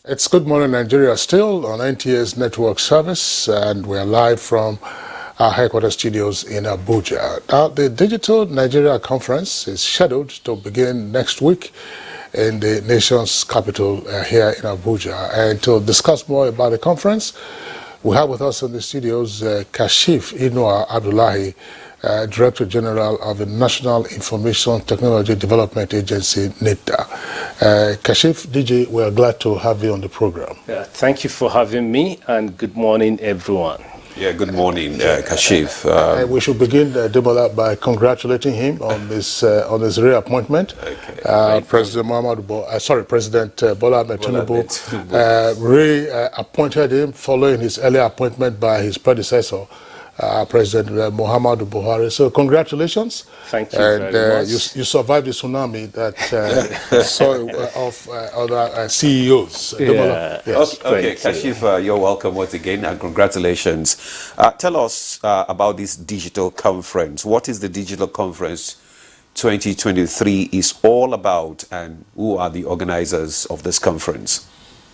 It's Good Morning Nigeria still on NTA's network service, and we're live from our headquarters studios in Abuja. Now, the Digital Nigeria Conference is scheduled to begin next week in the nation's capital here in Abuja. And to discuss more about the conference, we have with us in the studios Kashif Inua Abdullahi, Director General of the National Information Technology Development Agency, NTA. Kashif, DJ, we are glad to have you on the program. Thank you for having me, and good morning, everyone. Yeah, good morning, Kashif. We should begin, Demola, by congratulating him on his reappointment. Okay. President Bola Ahmed Tinubu reappointed him following his earlier appointment by his predecessor, President Muhammadu Buhari. So congratulations. Thank you very much. You survived the tsunami that saw of other CEOs. Yeah. Yes. Okay, Kashif, you're welcome once again, and congratulations. Tell us about this digital conference. What is the digital conference 2023 is all about, and who are the organizers of this conference?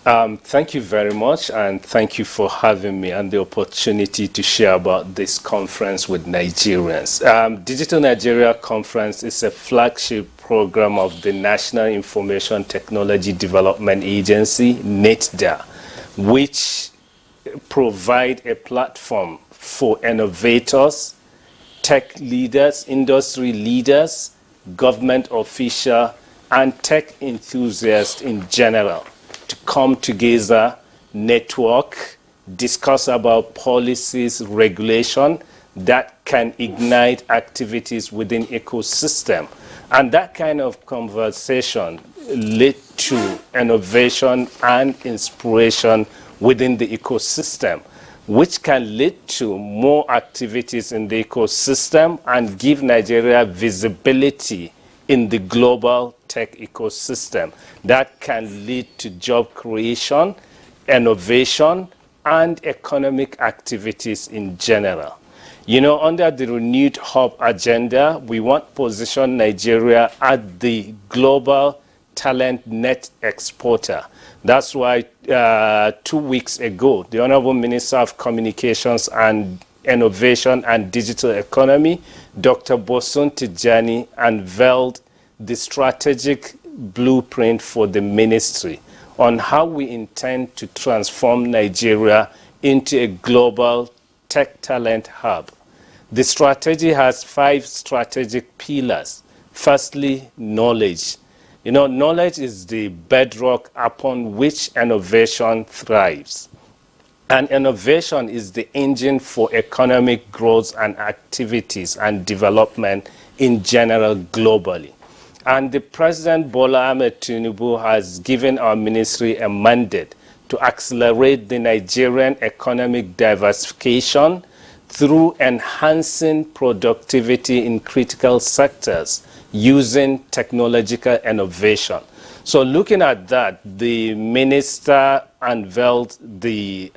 Thank you very much, and thank you for having me and the opportunity to share about this conference with Nigerians. Digital Nigeria Conference is a flagship program of the National Information Technology Development Agency, NTA, which provide a platform for innovators, tech leaders, industry leaders, government officials, and tech enthusiasts in general to come together, network, discuss about policies, regulation that can ignite activities within ecosystem. And that kind of conversation led to innovation and inspiration within the ecosystem, which can lead to more activities in the ecosystem and give Nigeria visibility in the global tech ecosystem that can lead to job creation, innovation, and economic activities in general. You know, under the renewed hub agenda, we want to position Nigeria as the global talent net exporter. That's why 2 weeks ago, the Honorable Minister of Communications and Innovation and Digital Economy, Dr. Bosun Tijani, unveiled the strategic blueprint for the ministry on how we intend to transform Nigeria into a global tech talent hub. The strategy has 5 strategic pillars. Firstly, knowledge. You know, knowledge is the bedrock upon which innovation thrives. And innovation is the engine for economic growth and activities and development in general globally. And the President Bola Ahmed Tinubu has given our ministry a mandate to accelerate the Nigerian economic diversification through enhancing productivity in critical sectors using technological innovation. So looking at that, the minister unveiled the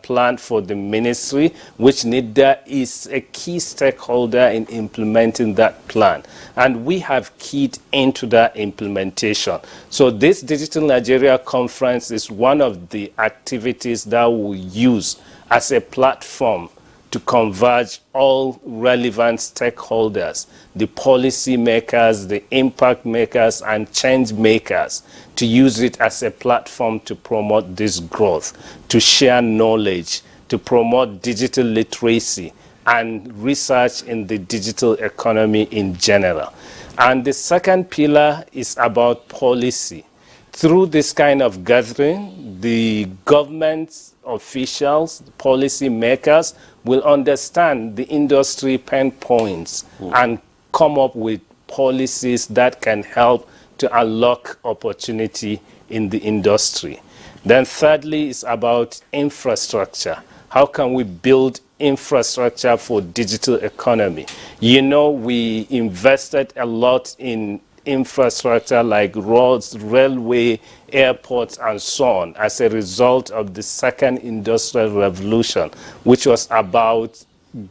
plan for the ministry, which NIDA is a key stakeholder in implementing that plan. And we have keyed into that implementation. So this Digital Nigeria Conference is one of the activities that we'll use as a platform to converge all relevant stakeholders, the policy makers, the impact makers, and change makers, to use it as a platform to promote this growth, to share knowledge, to promote digital literacy and research in the digital economy in general. And the second pillar is about policy. Through this kind of gathering, the government officials, policy makers will understand the industry pain points and come up with policies that can help to unlock opportunity in the industry. Then thirdly is about infrastructure. How can we build infrastructure for digital economy? You know, we invested a lot in infrastructure like roads, railway, airports, and so on as a result of the second industrial revolution, which was about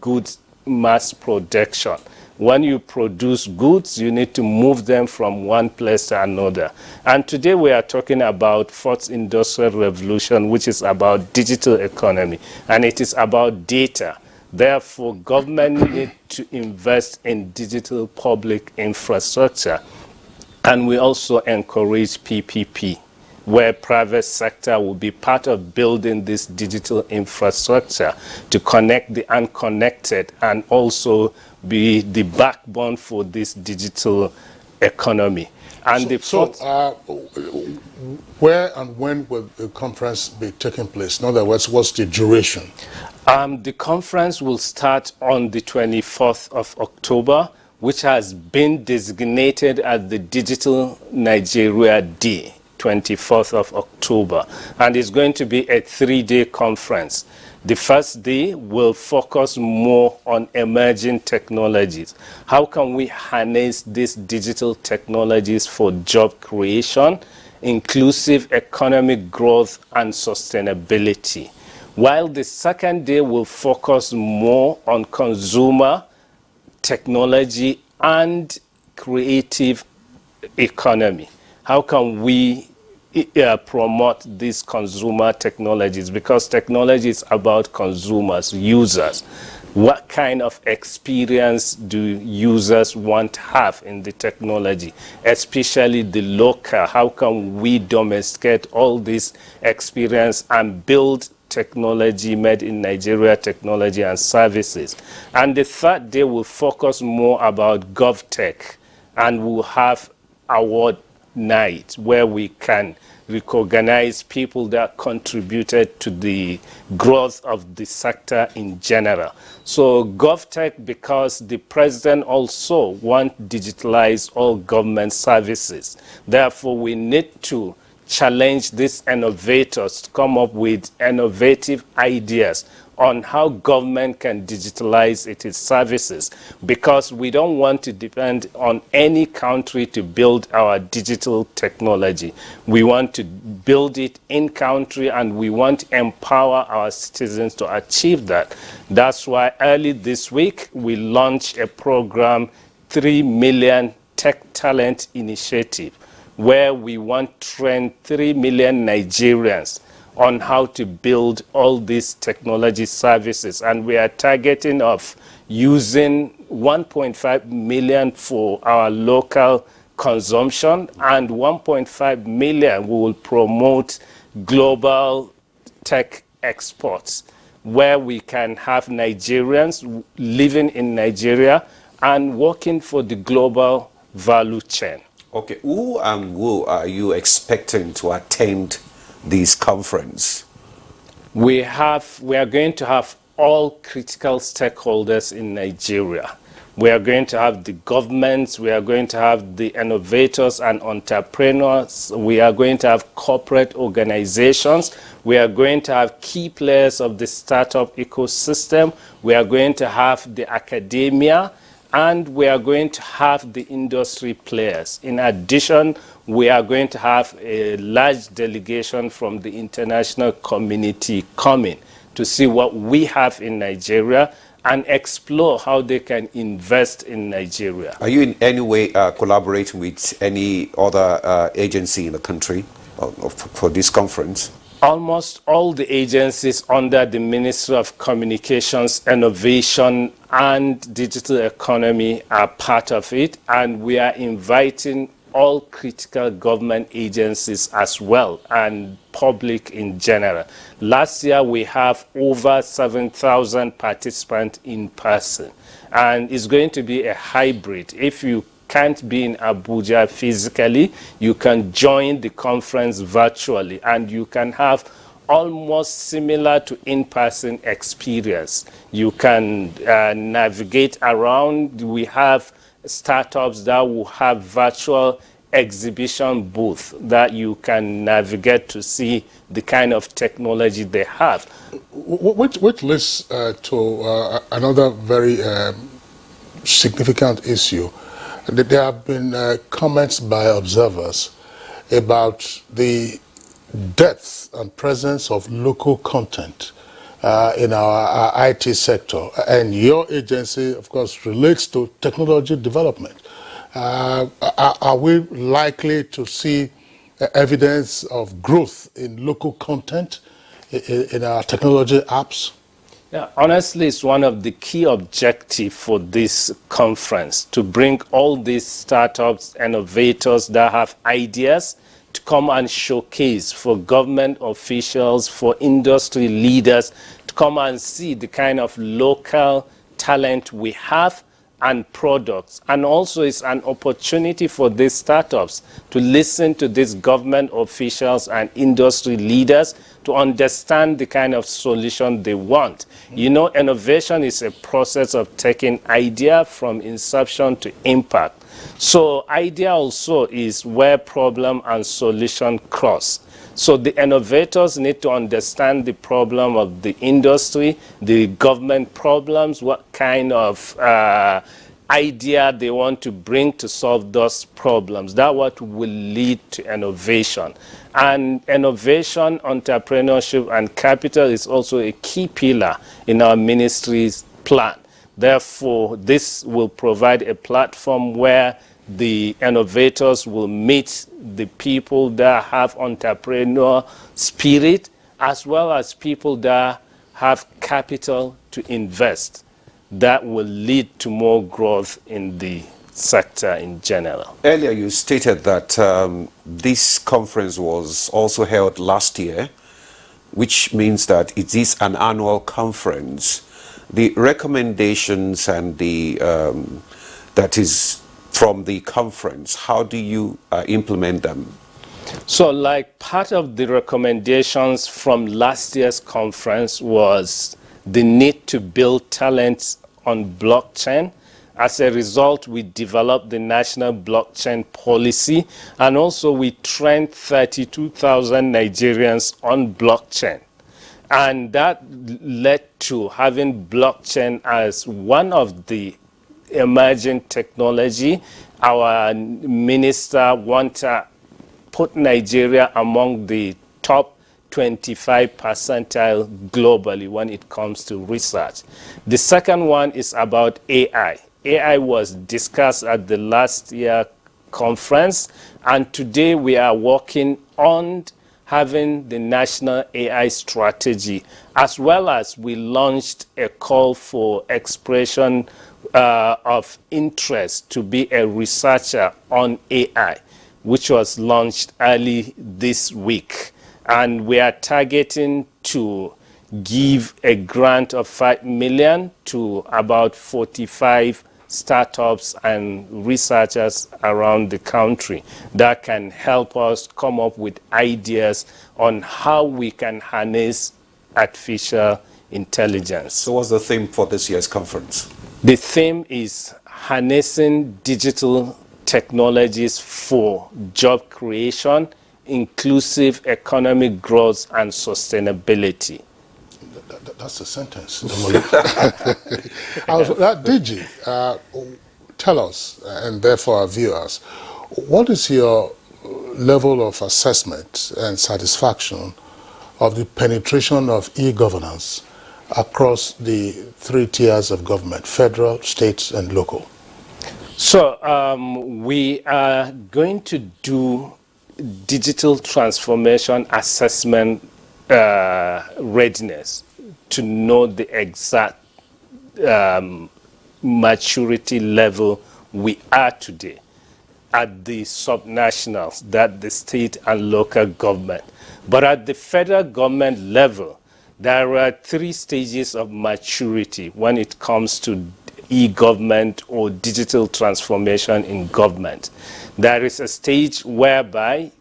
goods mass production. When you produce goods, you need to move them from one place to another. And today we are talking about fourth industrial revolution, which is about digital economy, and it is about data. Therefore, government need to invest in digital public infrastructure. And we also encourage PPP, where private sector will be part of building this digital infrastructure to connect the unconnected and also be the backbone for this digital economy. And where and when will the conference be taking place? In other words, what's the duration? The conference will start on the 24th of October, which has been designated as the Digital Nigeria Day, 24th of October. And it's going to be a 3-day conference. The first day will focus more on emerging technologies. How can we harness these digital technologies for job creation, inclusive economic growth, and sustainability? While the second day will focus more on consumer technology and creative economy. How can we promote these consumer technologies? Because technology is about consumers, users. What kind of experience do users want to have in the technology, especially the local? How can we domesticate all this experience and build technology made in Nigeria, technology and services? And the third day will focus more about GovTech, and we'll have award night where we can recognize people that contributed to the growth of the sector in general. So GovTech, because the president also wants to digitalize all government services. Therefore, we need to challenge these innovators to come up with innovative ideas on how government can digitalize its services, because we don't want to depend on any country to build our digital technology. We want to build it in country, and we want to empower our citizens to achieve that. That's why early this week we launched a program, 3 Million Tech Talent Initiative, where we want to train 3 million Nigerians on how to build all these technology services. And we are targeting of using 1.5 million for our local consumption, and 1.5 million we will promote global tech exports, where we can have Nigerians living in Nigeria and working for the global value chain. Okay, who and who are you expecting to attend this conference? We are going to have all critical stakeholders in Nigeria. We are going to have the governments, we are going to have the innovators and entrepreneurs, we are going to have corporate organizations, we are going to have key players of the startup ecosystem, we are going to have the academia, and we are going to have the industry players. In addition, we are going to have a large delegation from the international community coming to see what we have in Nigeria and explore how they can invest in Nigeria. Are you in any way collaborating with any other agency in the country for this conference? Almost all the agencies under the Ministry of Communications, Innovation and Digital Economy are part of it, and we are inviting all critical government agencies as well, and public in general. Last year we have over 7,000 participants in person, and it's going to be a hybrid. If you can't be in Abuja physically, you can join the conference virtually, and you can have almost similar to in-person experience. You can navigate around. We have startups that will have virtual exhibition booth that you can navigate to see the kind of technology they have. Which leads to another very significant issue. There have been comments by observers about the depth and presence of local content in our IT sector. And your agency, of course, relates to technology development. Are we likely to see evidence of growth in local content in our technology apps? Yeah, honestly, it's one of the key objectives for this conference, to bring all these startups, innovators that have ideas to come and showcase for government officials, for industry leaders, to come and see the kind of local talent we have and products. And also it's an opportunity for these startups to listen to these government officials and industry leaders to understand the kind of solution they want. You know, innovation is a process of taking idea from inception to impact. So idea also is where problem and solution cross. So the innovators need to understand the problem of the industry, the government problems, what kind of idea they want to bring to solve those problems. That's what will lead to innovation. And innovation, entrepreneurship, and capital is also a key pillar in our ministry's plan. Therefore, this will provide a platform where the innovators will meet the people that have entrepreneurial spirit, as well as people that have capital to invest. That will lead to more growth in the sector in general. Earlier you stated that this conference was also held last year, which means that it is an annual conference. The recommendations and the that is from the conference, how do you implement them? So like part of the recommendations from last year's conference was the need to build talent on blockchain. As a result, we developed the national blockchain policy, and also we trained 32,000 Nigerians on blockchain. And that led to having blockchain as one of the emerging technology. Our minister wanted to put Nigeria among the top 25 percentile globally when it comes to research. The second one is about AI. AI was discussed at the last year conference, and today we are working on having the national AI strategy, as well as we launched a call for expression of interest to be a researcher on AI, which was launched early this week. And we are targeting to give a grant of 5 million to about 45 startups and researchers around the country that can help us come up with ideas on how we can harness artificial intelligence. So what's the theme for this year's conference? The theme is harnessing digital technologies for job creation, inclusive economic growth, and sustainability. That's a sentence. Digi, tell us, and therefore our viewers, what is your level of assessment and satisfaction of the penetration of e-governance across the three tiers of government: federal, state, and local? So we are going to do digital transformation assessment readiness to know the exact maturity level we are today at the subnationals, that the state and local government. But at the federal government level, there are 3 stages of maturity when it comes to e-government or digital transformation in government. There is a stage whereby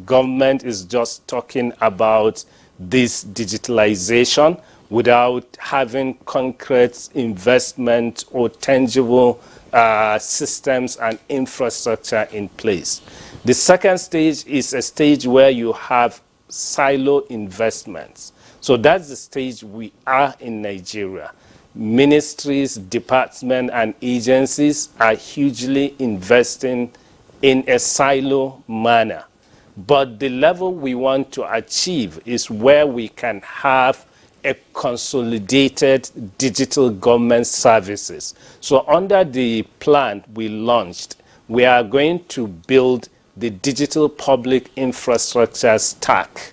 government is just talking about this digitalization without having concrete investment or tangible systems and infrastructure in place. The second stage is a stage where you have silo investments. So that's the stage we are in Nigeria. Ministries, departments, and agencies are hugely investing in a silo manner. But the level we want to achieve is where we can have a consolidated digital government services. So under the plan we launched, we are going to build the digital public infrastructure stack.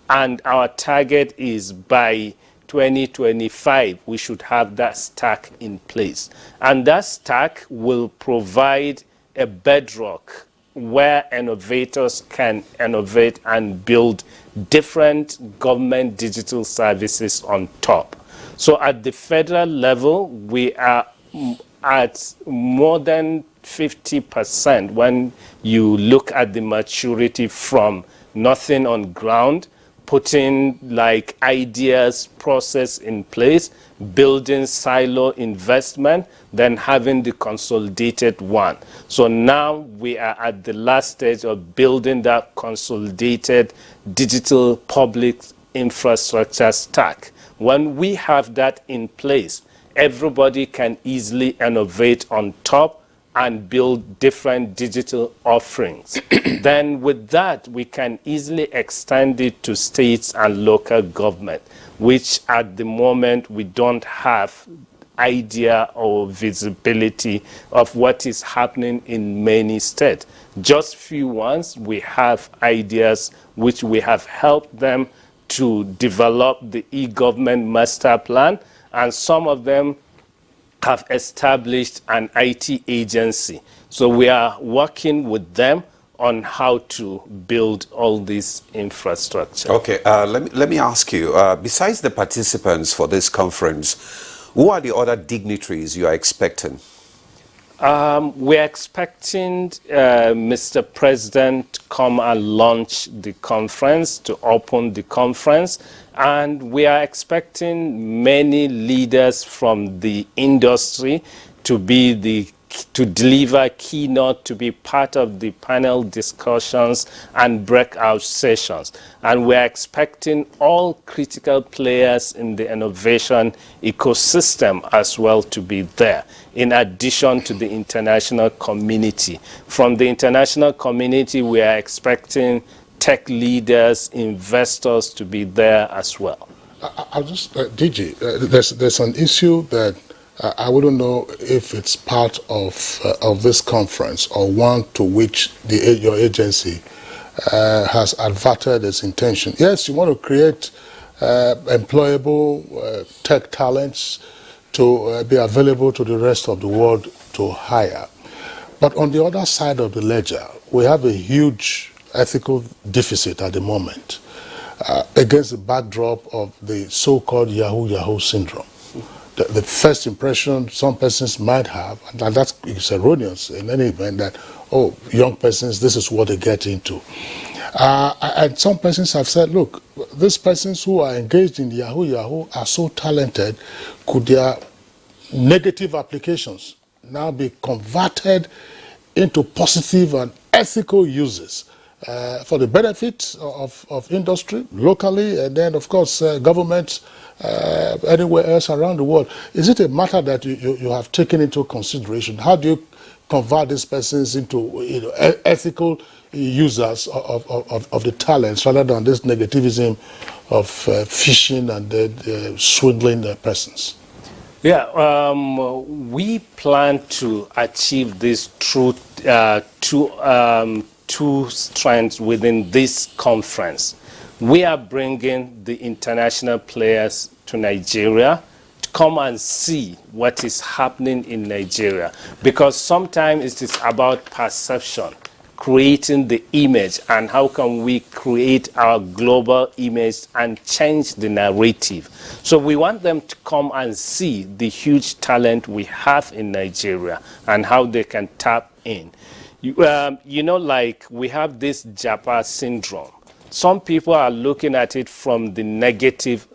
And our target is by 2025, we should have that stack in place. And that stack will provide a bedrock where innovators can innovate and build different government digital services on top. So at the federal level, we are at more than 50% when you look at the maturity from nothing on ground, putting like ideas, process in place, building silo investment, then having the consolidated one. So now we are at the last stage of building that consolidated digital public infrastructure stack. When we have that in place, everybody can easily innovate on top and build different digital offerings. Then with that, we can easily extend it to states and local government, which at the moment we don't have idea or visibility of what is happening in many states. Just few ones, we have ideas which we have helped them to develop the eGovernment master plan, and some of them have established an IT agency. So we are working with them on how to build all this infrastructure. Okay, let me ask you, besides the participants for this conference, who are the other dignitaries you are expecting? We're expecting Mr. President to come and launch the conference, to open the conference, and we are expecting many leaders from the industry to deliver keynote, to be part of the panel discussions and breakout sessions. And we're expecting all critical players in the innovation ecosystem as well to be there, in addition to the international community. From the international community, we are expecting tech leaders, investors to be there as well. I'll just, DG, there's an issue that I wouldn't know if it's part of this conference or one to which your agency has adverted its intention. Yes, you want to create employable tech talents to be available to the rest of the world to hire. But on the other side of the ledger, we have a huge ethical deficit at the moment against the backdrop of the so-called Yahoo syndrome. The first impression some persons might have, and that is erroneous in any event, that, oh, young persons, this is what they get into. And some persons have said, look, these persons who are engaged in Yahoo are so talented, could their negative applications now be converted into positive and ethical uses for the benefit of industry locally, and then, of course, government anywhere else around the world? Is it a matter that you have taken into consideration? How do you convert these persons into ethical users of the talents rather than this negativism of phishing and swindling persons? Yeah, we plan to achieve this through two strands within this conference. We are bringing the international players to Nigeria to come and see what is happening in Nigeria, because sometimes it is about perception, creating the image, and how can we create our global image and change the narrative. So we want them to come and see the huge talent we have in Nigeria and how they can tap in. You know, like we have this Japa syndrome. Some people are looking at it from the negative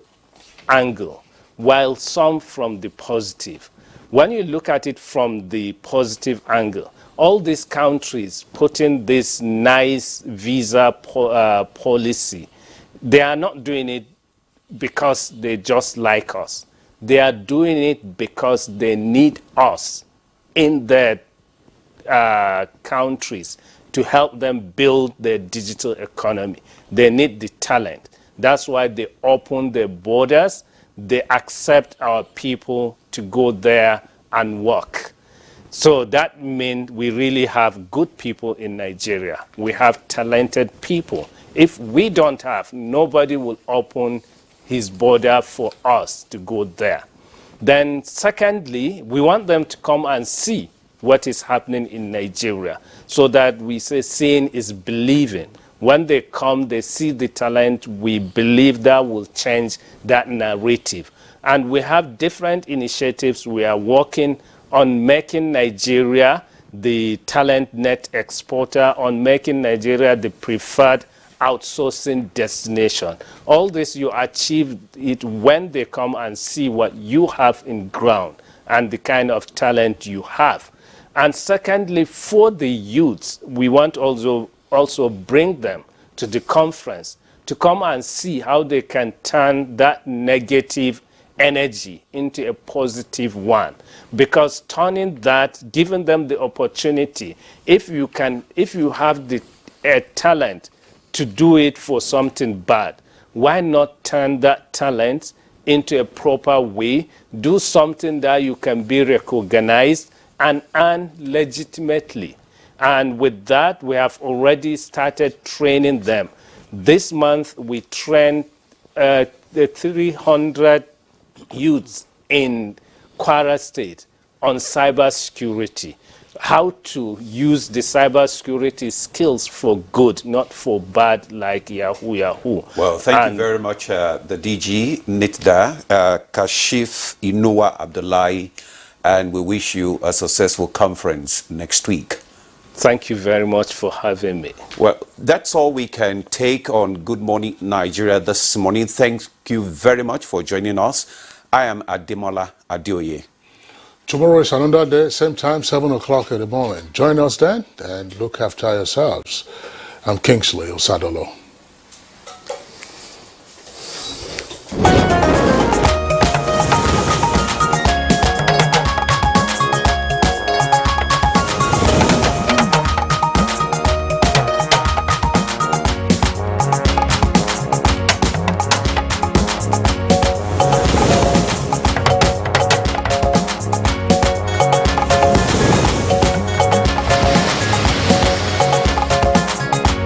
angle, while some from the positive. When you look at it from the positive angle, all these countries putting this nice visa policy, they are not doing it because they just like us. They are doing it because they need us in their countries to help them build their digital economy. They need the talent. That's why they open their borders. they accept our people to go there and work. So that means we really have good people in Nigeria. We have talented people. If we don't have, nobody will open his border for us to go there. Then secondly, we want them to come and see what is happening in Nigeria, so that we say seeing is believing. When they come, they see the talent, we believe that will change that narrative. And we have different initiatives. We are working on making Nigeria the talent net exporter, on making Nigeria the preferred outsourcing destination. All this you achieve it when they come and see what you have in ground and the kind of talent you have. And secondly, for the youths, we want also bring them to the conference to come and see how they can turn that negative energy into a positive one. Because turning that, giving them the opportunity, if you have the talent to do it for something bad, why not turn that talent into a proper way, do something that you can be recognized and earn legitimately. And with that, we have already started training them. This month, we trained the 300 youths in Kwara State on cybersecurity, how to use the cybersecurity skills for good, not for bad like Yahoo Yahoo. Well, thank you very much, the DG, NITDA, Kashif Inua Abdullahi, and we wish you a successful conference next week. Thank you very much for having me. Well, that's all we can take on Good Morning Nigeria this morning. Thank you very much for joining us. I am Ademola Adeoye. Tomorrow is another day, same time, 7 o'clock in the morning. Join us then and look after yourselves. I'm Kingsley Osadolo.